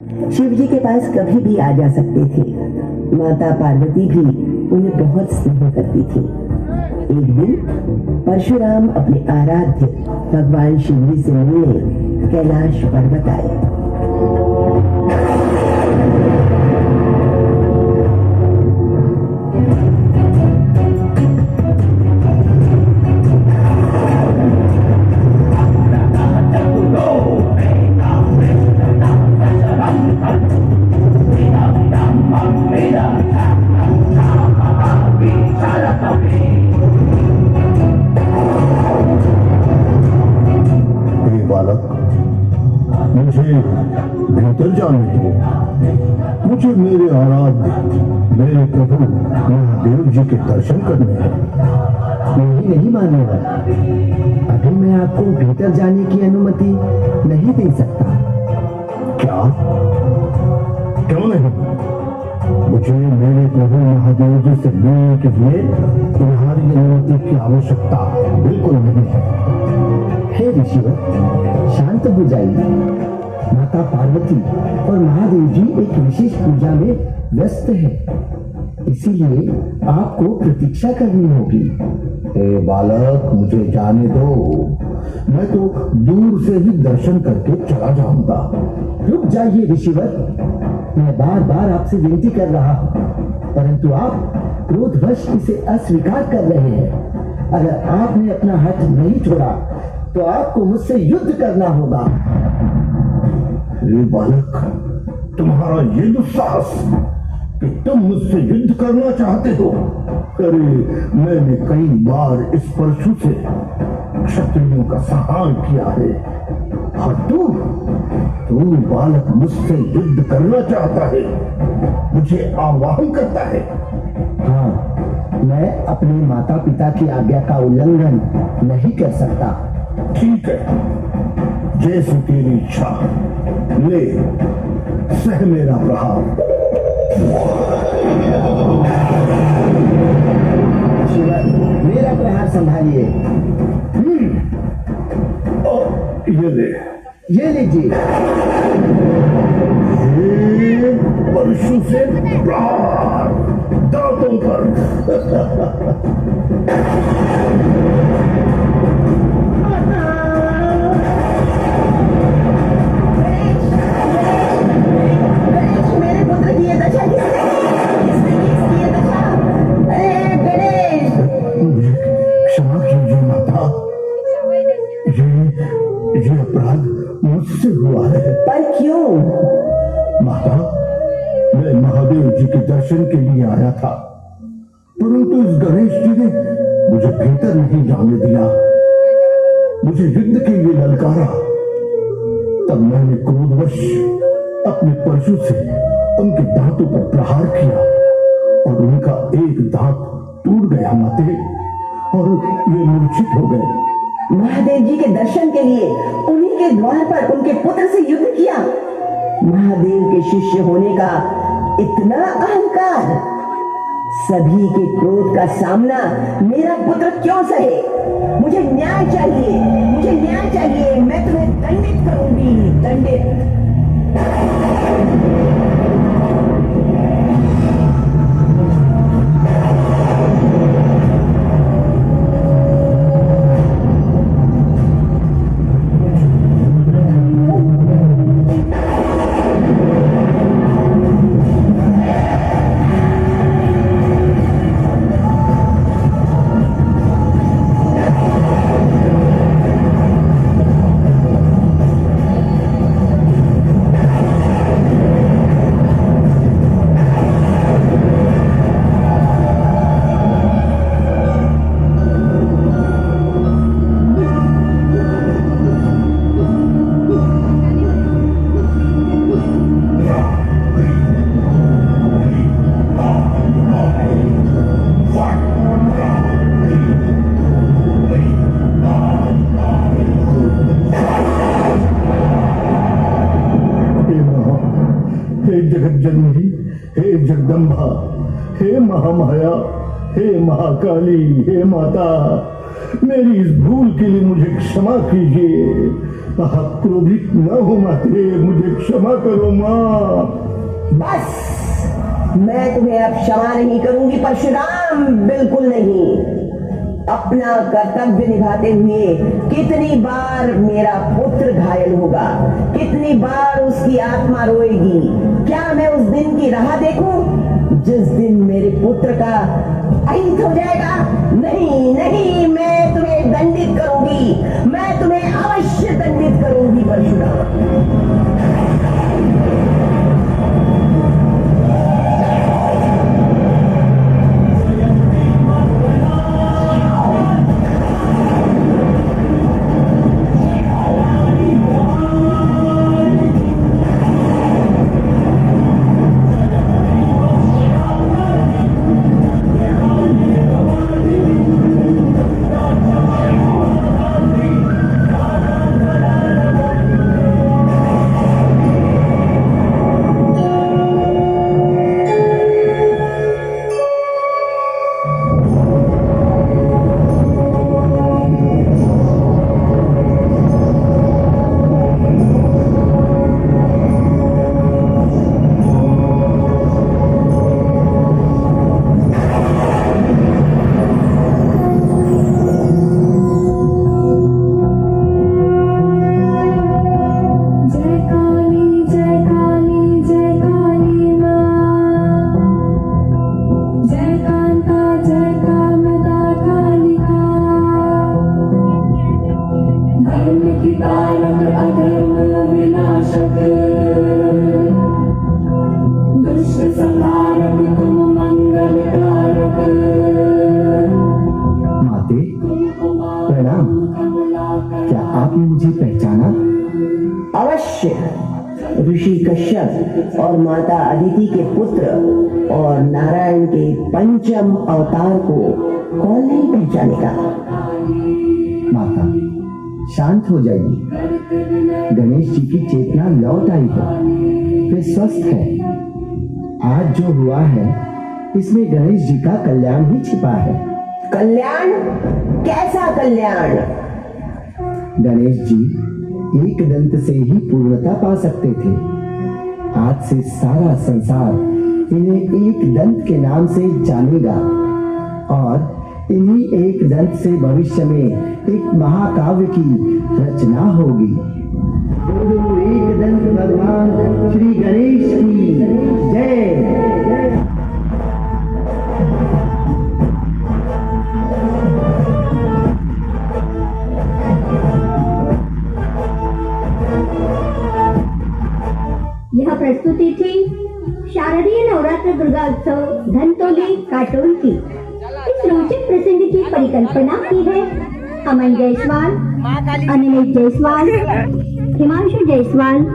शिव जी के पास कभी भी आ जा सकते थे। माता पार्वती भी उन्हें बहुत स्नेह करती थी। एक दिन परशुराम अपने आराध्य भगवान शिव जी से मिलने कैलाश पर्वत आए। मुझे भीतर जाने दो। मुझे मेरे आराध्य मेरे प्रभु महादेव जी के दर्शन करने हैं। नहीं मानूंगा। अभी मैं आपको भीतर जाने की अनुमति नहीं दे सकता। क्या? क्यों नहीं? मुझे मेरे प्रभु महादेव जी से मिलने के लिए तुम्हारी अनुमति की आवश्यकता बिल्कुल नहीं है। हे ऋषिवर, शांत हो जाइए। माता पार्वती और महादेव जी एक विशेष पूजा में व्यस्त हैं, इसीलिए आपको प्रतीक्षा करनी होगी। हे बालक, मुझे जाने दो। मैं तो दूर से ही दर्शन करके चला जाऊंगा। रुक जाइए ऋषिवर, मैं बार बार आपसे विनती कर रहा हूँ, परंतु आप क्रोधवश इसे अस्वीकार कर रहे हैं। अगर आपने अपना हठ नहीं छोड़ा तो आपको मुझसे युद्ध करना होगा। ये बालक, तुम्हारा ये दुस्साहस कि तुम मुझसे युद्ध करना चाहते हो। अरे, मैंने कई बार इस परशु से क्षत्रियों का संहार किया है। और तू बालक मुझसे युद्ध करना चाहता है, मुझे आह्वान करता है। हाँ, मैं अपने माता पिता की आज्ञा का उल्लंघन नहीं कर सकता। ठीक है, जैसी तेरी इच्छा। ले, सह मेरा प्रहार। शिवर, मेरा प्रहार संभालिए। ये लीजिए। ये परशु से प्रहार दांतों पर। क्षमा कीजिए माता, ये अपराध मुझसे हुआ है। पर क्यों? माता, मैं महादेव जी के दर्शन के लिए आया था, परंतु इस गणेश जी ने मुझे भीतर नहीं जाने दिया। मुझे युद्ध के लिए ललकारा। तब मैंने क्रोधवश अपने परशु से उनके दांतों पर प्रहार किया और उनका एक दांत टूट गया माते, और ये मूर्छित हो गए। महादेव जी के दर्शन के लिए उन्हीं के द्वार पर उनके पुत्र से युद्ध किया। महादेव के शिष्य होने का इतना अहंकार। सभी के क्रोध का सामना मेरा पुत्र क्यों सहे? मुझे न्याय चाहिए, मुझे न्याय चाहिए। मैं तुम्हें दंडित करूंगी, दंडित। जगतजननी, हे जगदम्बा, हे महामाया, हे महाकाली, हे माता, मेरी इस भूल के लिए मुझे क्षमा कीजिए। आप क्रोधित न हो माते, मुझे क्षमा करो माँ। बस, मैं तुम्हें अब क्षमा नहीं करूंगी परशुराम, बिल्कुल नहीं। अपना कर्तव्य निभाते हुए कितनी बार मेरा पुत्र घायल होगा, कितनी बार उसकी आत्मा रोएगी। क्या मैं उस दिन की राह देखूं जिस दिन मेरे पुत्र का अंत हो जाएगा? नहीं नहीं, मैं तुम्हें दंडित करूंगी, मैं तुम्हें अवश्य दंडित करूंगी परशुराम। प्रणाम। क्या आपने मुझे पहचाना? अवश्य, ऋषि कश्यप और माता अदिति के पुत्र और नारायण के पंचम अवतार को कौन नहीं पहचानेगा। माता, शांत हो जाइए। गणेश जी की चेतना लौट आई है, वे स्वस्थ है। आज जो हुआ है इसमें गणेश जी का कल्याण ही छिपा है। कल्याण? कैसा कल्याण? गणेश जी एक दंत से ही पूर्णता पा सकते थे। आज से सारा संसार इन्हें एक दंत के नाम से जानेगा और इन्हीं एक दंत से भविष्य में एक महाकाव्य की रचना होगी। बोलो एक दंत भगवान श्री गणेश की जय। यह प्रस्तुति थी शारदीय नवरात्र दुर्गा उत्सव धनतोली कार्टून की। इस रोचक प्रसंग की परिकल्पना की है अमन जायसवाल, अनिमेश जायसवाल, हिमांशु जायसवाल,